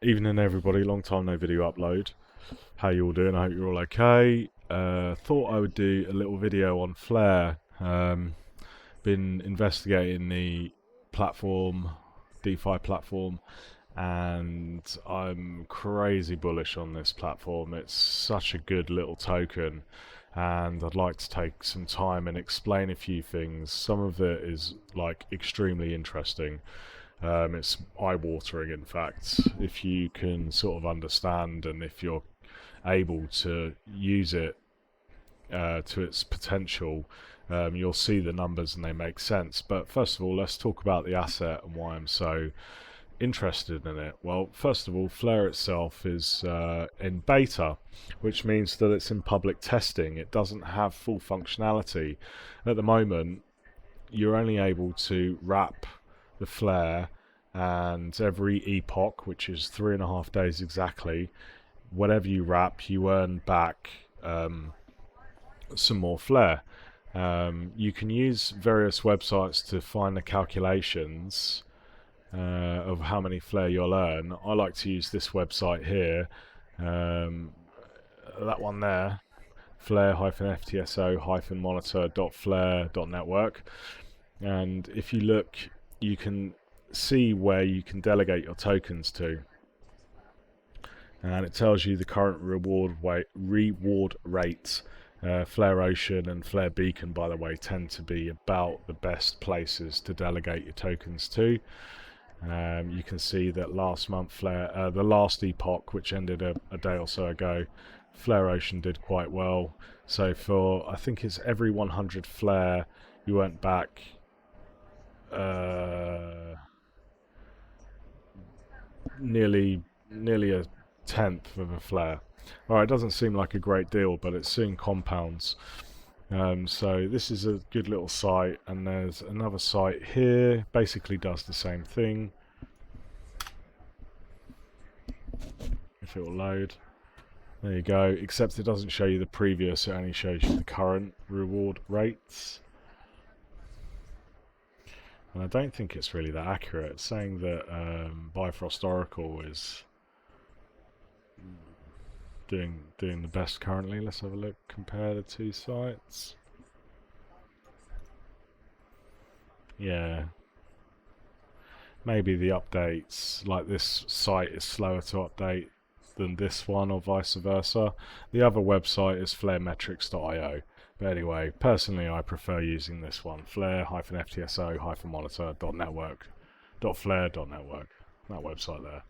Evening everybody, long time no video upload. How you all doing? I hope you're all okay. Thought I would do a little video on FLR. Been investigating the platform, DeFi platform, and I'm crazy bullish on this platform. It's such a good little token, and I'd like to take some time and explain a few things. Some of it is like extremely interesting. It's eye-watering, in fact, if you can sort of understand and if you're able to use it to its potential. You'll see the numbers and they make sense. But first of all, let's talk about the asset and why I'm so interested in it. Well, first of all, FLR itself is in beta, which means that it's in public testing. It doesn't have full functionality. At the moment, you're only able to wrap the FLR, and every epoch, which is 3.5 days exactly, whatever you wrap, you earn back some more FLR. You can use various websites to find the calculations of how many FLR you'll earn. I like to use this website here, that one there, FLR-FTSO-monitor.flare.network. And if you look, you can see where you can delegate your tokens to, and it tells you the current reward rate. FLR Ocean and FLR Beacon, by the way, tend to be about the best places to delegate your tokens to. You can see that last month, the last epoch, which ended a day or so ago, FLR Ocean did quite well. So for, I think it's every 100 FLR, you earned back nearly a tenth of a FLR. Alright, it doesn't seem like a great deal, but it's soon compounds. So this is a good little site, and there's another site here, basically does the same thing. If it will load. There you go, except it doesn't show you the previous, it only shows you the current reward rates. And I don't think it's really that accurate. It's saying that Bifrost Oracle is doing the best currently. Let's have a look, compare the two sites. Yeah, maybe the updates, like this site is slower to update than this one, or vice versa. The other website is flaremetrics.io. But anyway, personally I prefer using this one, flare-ftso-monitor.network.flare.network, that website there.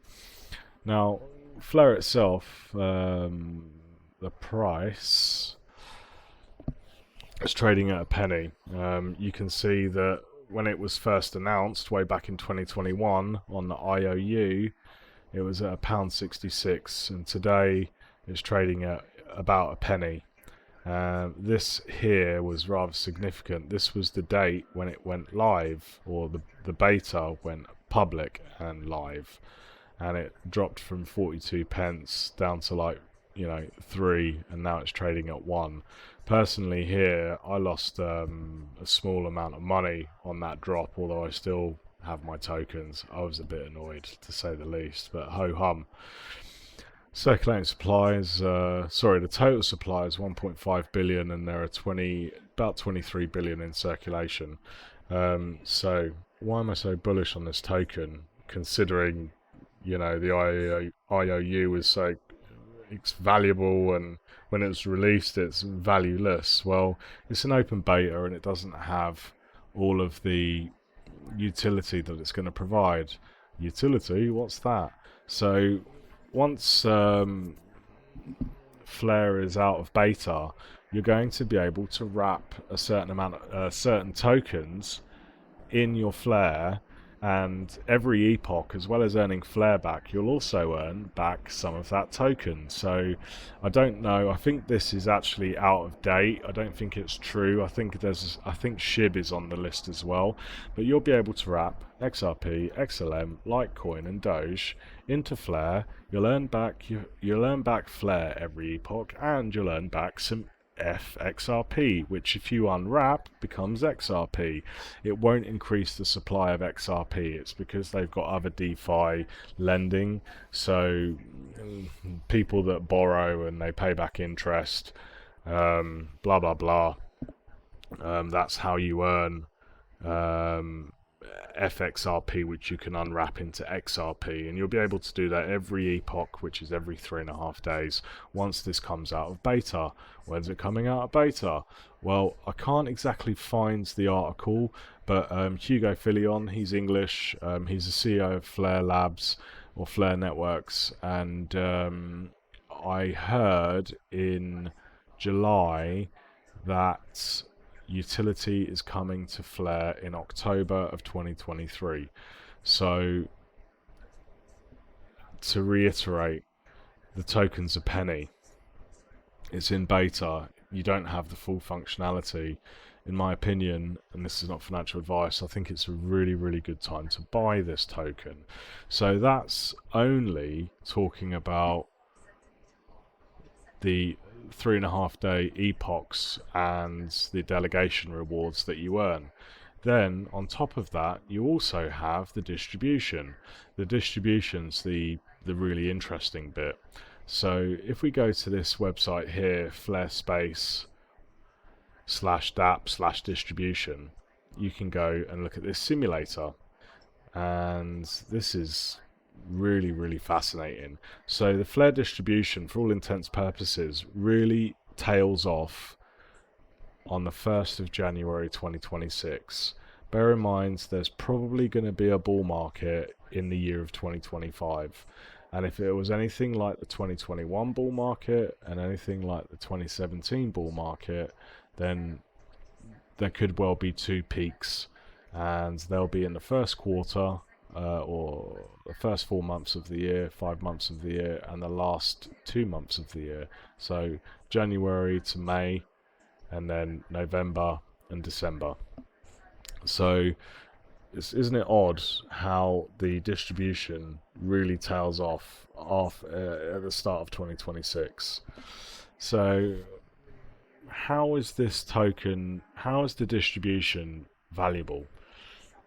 Now, FLR itself, the price is trading at a penny. You can see that when it was first announced way back in 2021 on the IOU, it was at £1.66, and today it's trading at about a penny. This here was rather significant. This was the date when it went live, or the beta went public and live, and it dropped from 42 pence down to, like, 3, and now it's trading at 1. Personally here, I lost a small amount of money on that drop, although I still have my tokens. I was a bit annoyed, to say the least, but ho-hum. Circulating supplies, the total supply is 1.5 billion, and there are about 23 billion in circulation. So why am I so bullish on this token, considering the IOU is so it's valuable, and when it's released it's valueless? Well, it's an open beta and it doesn't have all of the utility that it's going to provide. Utility? What's that? So once FLR is out of beta, you're going to be able to wrap a certain amount of certain tokens in your FLR, and every epoch, as well as earning FLR back, you'll also earn back some of that token. So I don't know, I think this is actually out of date. I don't think it's true. I think SHIB is on the list as well, but you'll be able to wrap XRP, XLM, Litecoin and Doge into FLR. You'll earn back FLR every epoch, and you'll earn back some FXRP, which if you unwrap becomes XRP. It won't increase the supply of XRP. It's because they've got other DeFi lending, so people that borrow and they pay back interest, blah blah blah. That's how you earn FXRP, which you can unwrap into XRP, and you'll be able to do that every epoch, which is every 3.5 days, once this comes out of beta. When's it coming out of beta? Well, I can't exactly find the article, but Hugo Filion, he's English, he's the CEO of FLR Labs, or FLR Networks, and I heard in July that utility is coming to FLR in October of 2023. So, to reiterate, the token's a penny. It's in beta. You don't have the full functionality. In my opinion, and this is not financial advice, I think it's a really, really good time to buy this token. So that's only talking about the 3.5 day epochs and the delegation rewards that you earn. Then on top of that, you also have the distribution. The distribution's the really interesting bit. So if we go to this website here, FLR Space/DApp/distribution, you can go and look at this simulator, and this is really, really fascinating. So the FLR distribution, for all intents purposes, really tails off on the 1st of January 2026. Bear in mind, there's probably going to be a bull market in the year of 2025. And if it was anything like the 2021 bull market and anything like the 2017 bull market, then there could well be two peaks, and they'll be in the first quarter, or the first 4 months of the year, 5 months of the year, and the last 2 months of the year. So January to May, and then November and December. So isn't it odd how the distribution really tails off at the start of 2026? So how is this token, how is the distribution valuable?